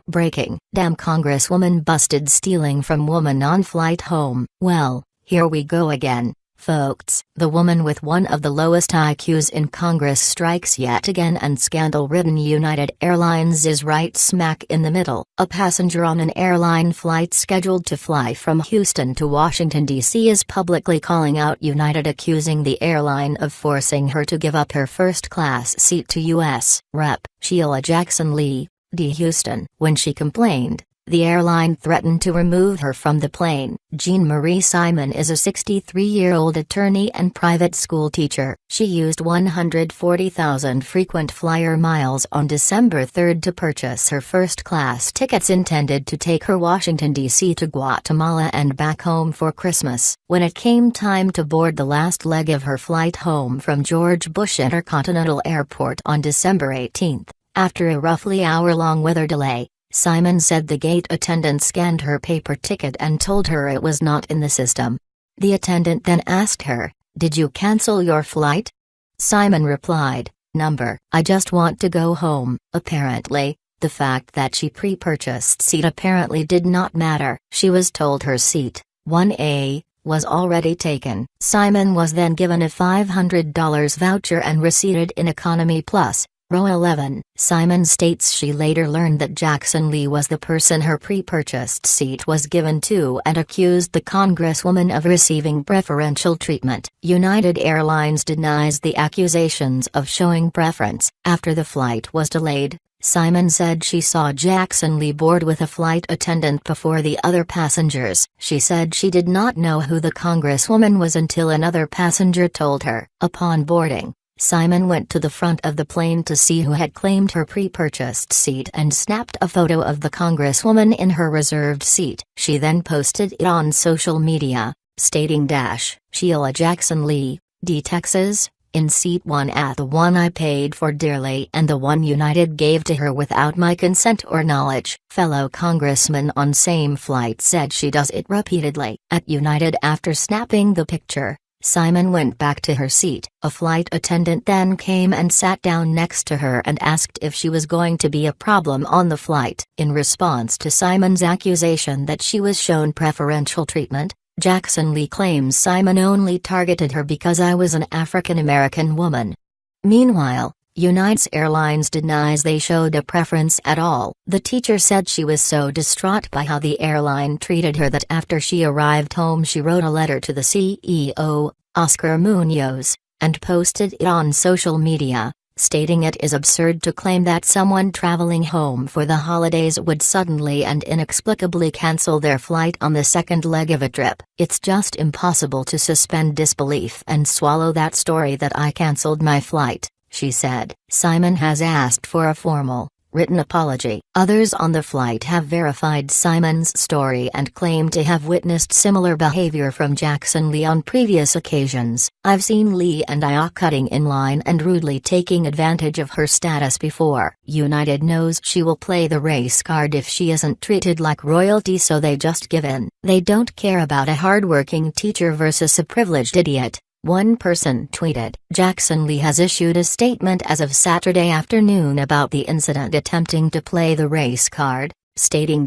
Breaking. Damn, Congresswoman busted stealing from woman on flight home. Well, here we go again, folks. The woman with one of the lowest IQs in Congress strikes yet again, and scandal-ridden United Airlines is right smack in the middle. A passenger on an airline flight scheduled to fly from Houston to Washington, D.C. is publicly calling out United, accusing the airline of forcing her to give up her first-class seat to U.S. Rep. Sheila Jackson Lee, D. Houston. When she complained, the airline threatened to remove her from the plane. Jean Marie Simon is a 63-year-old attorney and private school teacher. She used 140,000 frequent flyer miles on December 3 to purchase her first-class tickets intended to take her Washington, D.C. to Guatemala and back home for Christmas. When it came time to board the last leg of her flight home from George Bush Intercontinental Airport on December 18, after a roughly hour-long weather delay, Simon said the gate attendant scanned her paper ticket and told her it was not in the system. The attendant then asked her, "Did you cancel your flight?" Simon replied, "Number, I just want to go home." Apparently, the fact that she pre-purchased seat apparently did not matter. She was told her seat, 1A, was already taken. Simon was then given a $500 voucher and reseated in Economy Plus, Row 11. Simon states she later learned that Jackson Lee was the person her pre-purchased seat was given to and accused the Congresswoman of receiving preferential treatment. United Airlines denies the accusations of showing preference. After the flight was delayed, Simon said she saw Jackson Lee board with a flight attendant before the other passengers. She said she did not know who the Congresswoman was until another passenger told her. Upon boarding, Simon went to the front of the plane to see who had claimed her pre-purchased seat and snapped a photo of the Congresswoman in her reserved seat. She then posted it on social media, stating Sheila Jackson Lee, D. Texas, in seat 1 at the one I paid for dearly and the one United gave to her without my consent or knowledge. Fellow congressman on same flight said she does it repeatedly. At United, after snapping the picture, Simon went back to her seat. A flight attendant then came and sat down next to her and asked if she was going to be a problem on the flight. In response to Simon's accusation that she was shown preferential treatment, Jackson Lee claims Simon only targeted her because I was an African American woman. Meanwhile, United Airlines denies they showed a preference at all. The teacher said she was so distraught by how the airline treated her that after she arrived home she wrote a letter to the CEO, Oscar Munoz, and posted it on social media, stating it is absurd to claim that someone traveling home for the holidays would suddenly and inexplicably cancel their flight on the second leg of a trip. It's just impossible to suspend disbelief and swallow that story that I canceled my flight, she said. Simon has asked for a formal, written apology. Others on the flight have verified Simon's story and claim to have witnessed similar behavior from Jackson Lee on previous occasions. I've seen Lee and I cutting in line and rudely taking advantage of her status before. United knows she will play the race card if she isn't treated like royalty, so they just give in. They don't care about a hardworking teacher versus a privileged idiot, one person tweeted. Jackson Lee has issued a statement as of Saturday afternoon about the incident, attempting to play the race card, stating